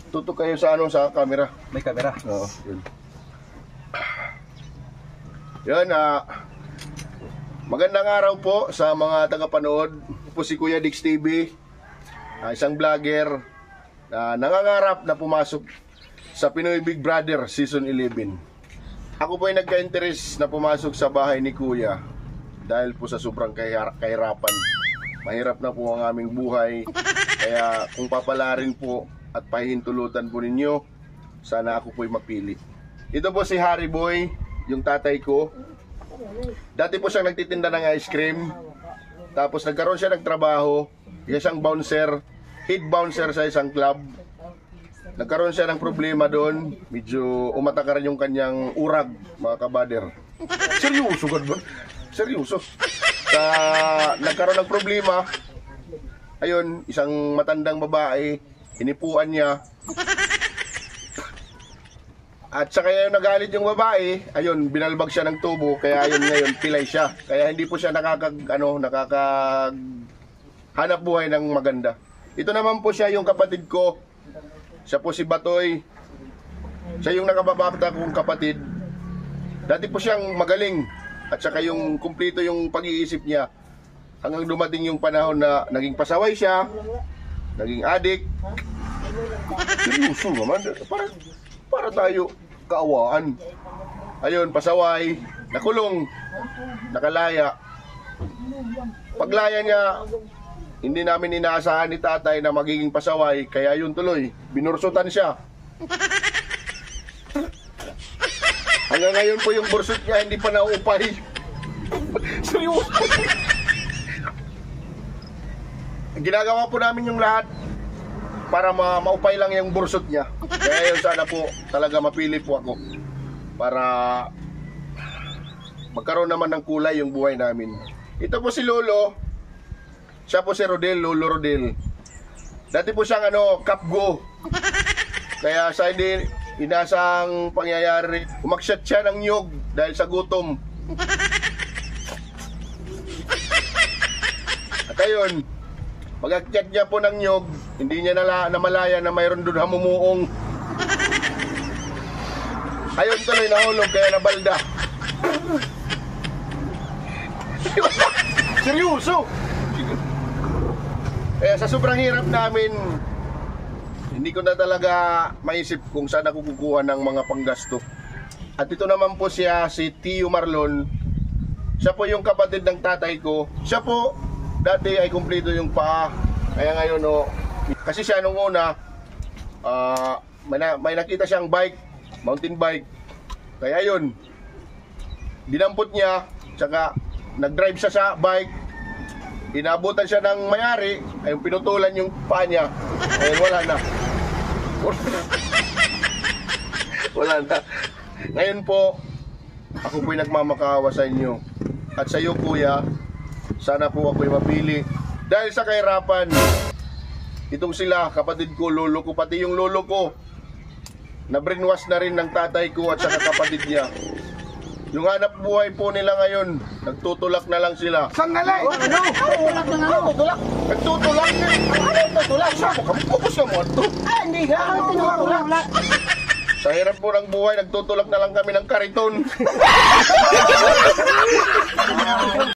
Tutok kayo sa ano, sa camera. May camera. Oo, yun. Yun, magandang araw po sa mga tagapanood. Po si Kuya Dix TV, isang vlogger na nangangarap na pumasok sa Pinoy Big Brother Season 11. Ako po ay nagka-interest na pumasok sa bahay ni Kuya dahil po sa sobrang kahirapan. Mahirap na po ang aming buhay, kaya kung papalarin po at pahihintulutan po ninyo, sana ako po'y mapili. Ito po si Harry Boy, yung tatay ko. Dati po siyang nagtitinda ng ice cream. Tapos nagkaroon siya ng trabaho. Siyang bouncer, head bouncer sa isang club. Nagkaroon siya ng problema doon. Medyo umatakaran yung kanyang urag, mga kabader. Seryoso ba? Seryoso. Nagkaroon ng problema. Ayun, isang matandang babae, hinipuan niya. At saka yung nagalit yung babae, ayun, binalbag siya ng tubo, kaya ayun ngayon, pilay siya. Kaya hindi po siya hanap buhay ng maganda. Ito naman po siya yung kapatid ko. Siya po si Batoy. Siya yung nakababata kong kapatid. Dati po siyang magaling. At saka yung kumplito yung pag-iisip niya. Hanggang dumating yung panahon na naging pasaway siya, naging adik. Seryoso naman. Para tayo kaawaan. Ayun, pasaway, nakulong, nakalaya. Paglaya niya, hindi namin inaasahan ni tatay na magiging pasaway, kaya yun tuloy, binursutan siya. Hanggang ngayon po yung bursot niya hindi pa nauupay. Seryoso. Ginagawa po namin yung lahat para maupay lang yung bursot niya. Kaya yun, sana po talaga mapili po ako para magkaroon naman ng kulay yung buhay namin. Ito po si Lolo. Siya po si Rodel, Lolo Rodel. Dati po siyang kapgo. Kaya sa hindi inasang pangyayari, umakyat siya ng nyog dahil sa gutom. At ayun, pag-akyat niya po ng nyog, hindi niya namalaya na mayroon doon hamumuong. Ayun tuloy, nahulog kaya nabalda. Seryoso! Kaya sa sobrang hirap namin, hindi ko na talaga maisip kung saan ako kukuha ng mga panggasto. At ito naman po siya, si Tio Marlon. Siya po yung kapatid ng tatay ko. Siya po, dati ay kumpleto yung paa. Kaya ngayon, kasi siya nung una, may nakita siyang bike, mountain bike. Kaya yun, dinampot niya, tsaka nag-drive siya sa bike. Inabutan siya ng mayari, ay pinutulan yung paa niya. Ayun, wala na. Wala na. Ngayon po, ako po'y nagmamakaawa sa inyo. At sa iyo, Kuya, sana po ako'y mapili. Dahil sa kahirapan, itong sila, kapatid ko, lolo ko, pati yung lolo ko, na-brainwash na rin ng tatay ko at saka kapatid niya. Yung hanap buhay po nila ngayon, nagtutulak na lang sila. Sandali! Tutulak na nga. Tutulak? Nagtutulak? Ano tutulak? Saan mo? Kapupos na mo ito. Hindi nga. Ano tinutulak? Sa hirap po ng buhay, nagtutulak na lang kami ng kariton.